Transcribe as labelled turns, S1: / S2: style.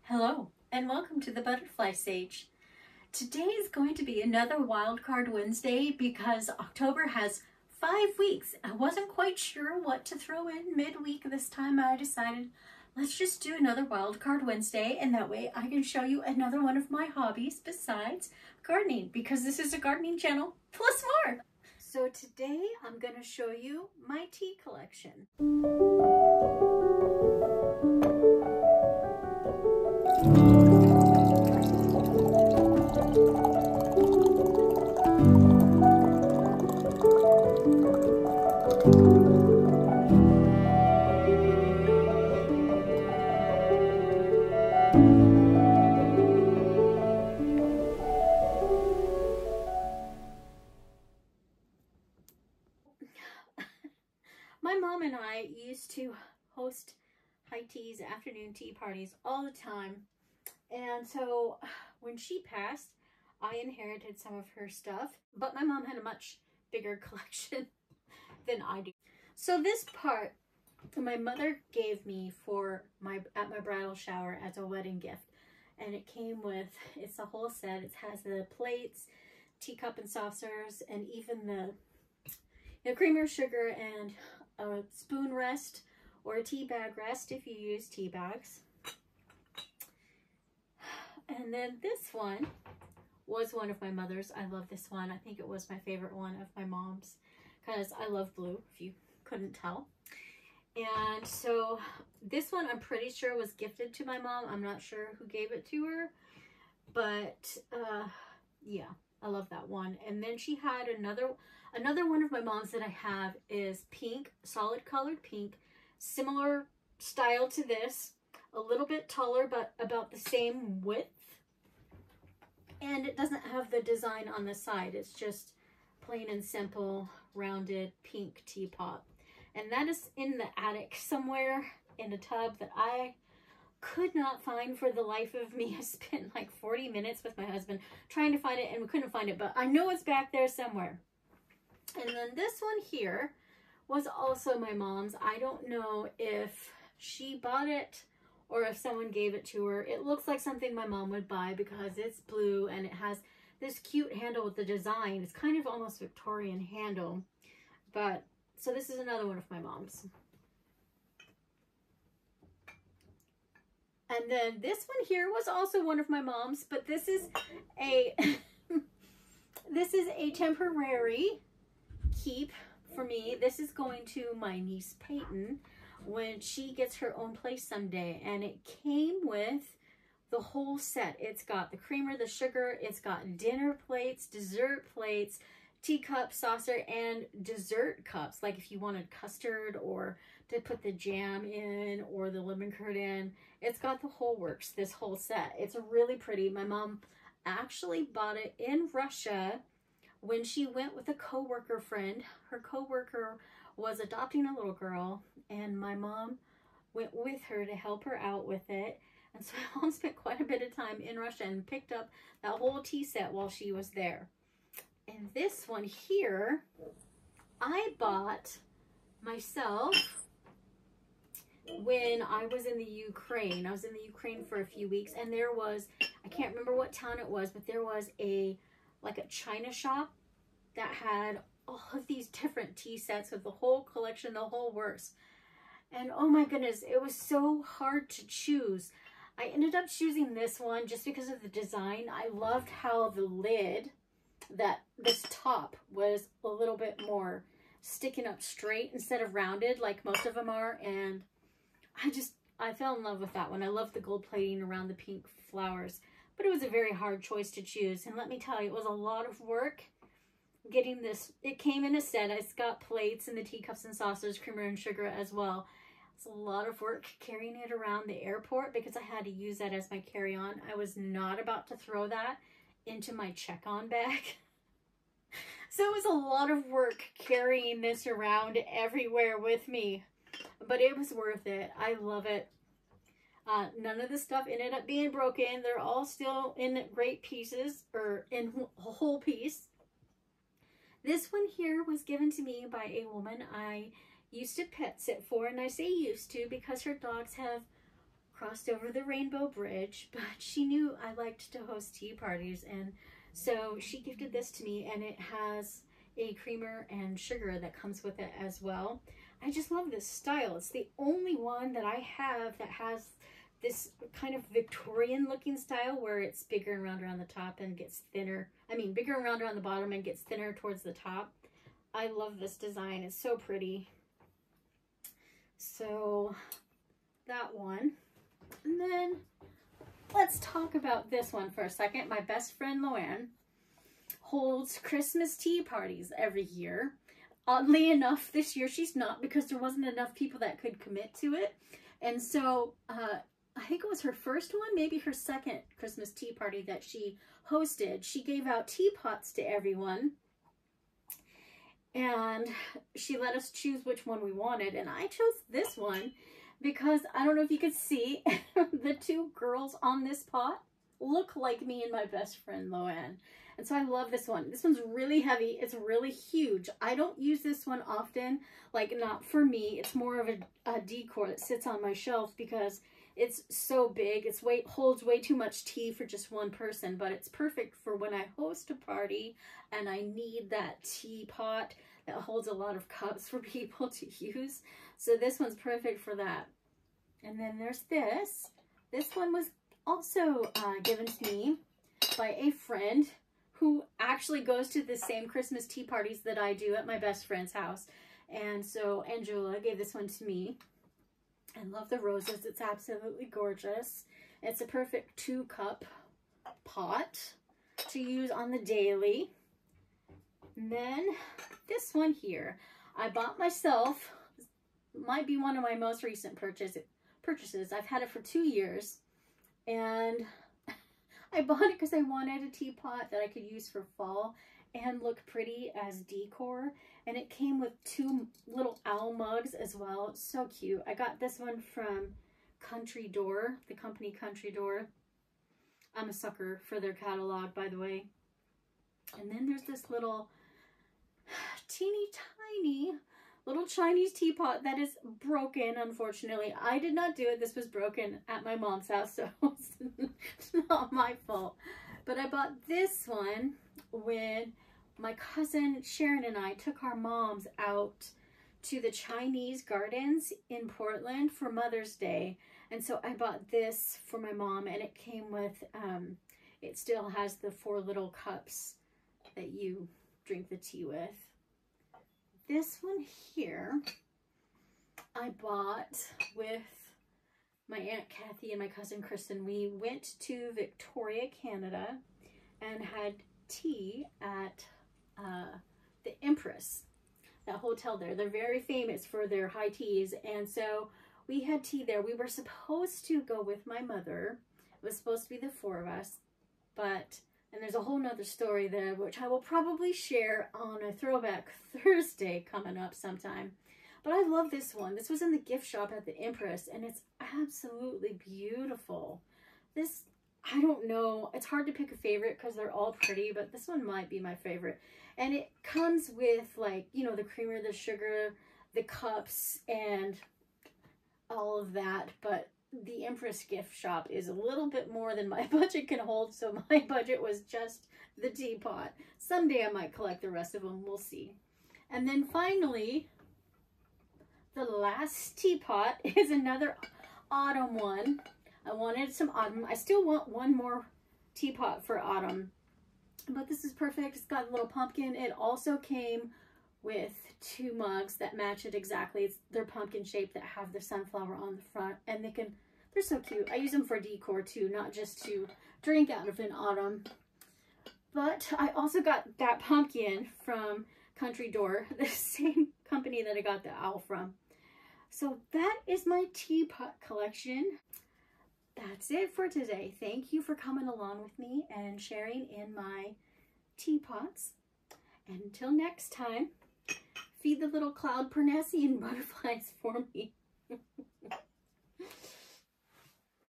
S1: Hello, and welcome to the Butterfly Sage. Today is going to be another WildCard Wednesday because October has 5 weeks. I wasn't quite sure what to throw in midweek this time. I decided let's just do another WildCard Wednesday, and that way I can show you another one of my hobbies besides gardening, because this is a gardening channel plus more. So today I'm going to show you my tea collection. My mom and I used to host high teas, afternoon tea parties all the time. And so when she passed, I inherited some of her stuff, but my mom had a much bigger collection than I do. So this part, my mother gave me at my bridal shower as a wedding gift. And it came with, it's a whole set. It has the plates, teacup and saucers, and even the creamer, sugar, and a spoon rest or a tea bag rest if you use tea bags. And then this one was one of my mother's. I love this one. I think it was my favorite one of my mom's because I love blue, if you couldn't tell. And so this one I'm pretty sure was gifted to my mom. I'm not sure who gave it to her, but yeah, I love that one. And then she had another one of my mom's that I have is pink, solid colored pink, similar style to this, a little bit taller, but about the same width. And it doesn't have the design on the side. It's just plain and simple, rounded pink teapot. And that is in the attic somewhere in a tub that I could not find for the life of me. I spent like 40 minutes with my husband trying to find it, and we couldn't find it, but I know it's back there somewhere. And then this one here was also my mom's. I don't know if she bought it or if someone gave it to her. It looks like something my mom would buy because it's blue and it has this cute handle with the design. It's kind of almost Victorian handle. But, so this is another one of my mom's. And then this one here was also one of my mom's, but this is a this is a temporary keep for me. This is going to my niece Peyton when she gets her own place someday, and it came with the whole set. It's got the creamer, the sugar, it's got dinner plates, dessert plates, teacup, saucer, and dessert cups, like if you wanted custard or to put the jam in or the lemon curd in. It's got the whole works, this whole set. It's really pretty. My mom actually bought it in Russia when she went with a co-worker friend. Her co-worker was adopting a little girl, and my mom went with her to help her out with it. And so my mom spent quite a bit of time in Russia and picked up that whole tea set while she was there. And this one here, I bought myself when I was in the Ukraine. I was in the Ukraine for a few weeks, and there was, I can't remember what town it was, but there was like a china shop that had all of these different tea sets with the whole collection, the whole works. And oh my goodness, it was so hard to choose. I ended up choosing this one just because of the design. I loved how the lid, this top was a little bit more sticking up straight instead of rounded like most of them are. And I fell in love with that one. I love the gold plating around the pink flowers, but it was a very hard choice to choose. And let me tell you, it was a lot of work getting this. It came in a set. It's got plates and the teacups and saucers, creamer and sugar as well. It's a lot of work carrying it around the airport because I had to use that as my carry-on. I was not about to throw that into my check-on bag. So it was a lot of work carrying this around everywhere with me, but it was worth it. I love it. None of the stuff ended up being broken. They're all still in great pieces, or in a whole piece. This one here was given to me by a woman I used to pet sit for, and I say used to because her dogs have crossed over the Rainbow Bridge, but she knew I liked to host tea parties, and so she gifted this to me, and it has a creamer and sugar that comes with it as well. I just love this style. It's the only one that I have that has this kind of Victorian looking style where it's bigger and rounder on the top and gets thinner. I mean, bigger and rounder on the bottom and gets thinner towards the top. I love this design. It's so pretty. So that one. And then let's talk about this one for a second. My best friend Luann holds Christmas tea parties every year. Oddly enough, this year she's not, because there wasn't enough people that could commit to it. And so I think it was her first one, maybe her second Christmas tea party that she hosted. She gave out teapots to everyone, and she let us choose which one we wanted. And I chose this one because I don't know if you could see, the two girls on this pot look like me and my best friend Luann. And so I love this one. This one's really heavy. It's really huge. I don't use this one often, like not for me. It's more of a decor that sits on my shelf because it's so big. It's holds way too much tea for just one person, but it's perfect for when I host a party and I need that teapot that holds a lot of cups for people to use. So this one's perfect for that. And then there's this. This one was also given to me by a friend who actually goes to the same Christmas tea parties that I do at my best friend's house. And so Angela gave this one to me. I love the roses. It's absolutely gorgeous. It's a perfect 2-cup pot to use on the daily. And then this one here, I bought myself, might be one of my most recent purchases. I've had it for 2 years, and I bought it because I wanted a teapot that I could use for fall and look pretty as decor. And it came with 2 little owl mugs as well. It's so cute. I got this one from Country Door, the company Country Door. I'm a sucker for their catalog, by the way. And then there's this little teeny tiny little Chinese teapot that is broken, unfortunately. I did not do it. This was broken at my mom's house, so it's not my fault. But I bought this one when my cousin Sharon and I took our moms out to the Chinese gardens in Portland for Mother's Day. And so I bought this for my mom, and it came with, it still has the 4 little cups that you drink the tea with. This one here, I bought with my Aunt Kathy and my cousin Kristen. We went to Victoria, Canada, and had tea at the Empress, that hotel there. They're very famous for their high teas, and so we had tea there. We were supposed to go with my mother. It was supposed to be the 4 of us, but, and there's a whole nother story there, which I will probably share on a Throwback Thursday coming up sometime. But I love this one. This was in the gift shop at the Empress, and it's absolutely beautiful. This, I don't know, it's hard to pick a favorite because they're all pretty, but this one might be my favorite. And it comes with, like, you know, the creamer, the sugar, the cups, and all of that. But the Empress gift shop is a little bit more than my budget can hold, so my budget was just the teapot. Someday I might collect the rest of them. We'll see. And then finally, the last teapot is another autumn one. I wanted some autumn. I still want one more teapot for autumn, but this is perfect. It's got a little pumpkin. It also came with 2 mugs that match it exactly. They're pumpkin shaped that have the sunflower on the front, and they're so cute. I use them for decor too, not just to drink out of in autumn. But I also got that pumpkin from Country Door, the same company that I got the owl from. So that is my teapot collection. That's it for today. Thank you for coming along with me and sharing in my teapots. And until next time, feed the little cloud Parnassian butterflies for me.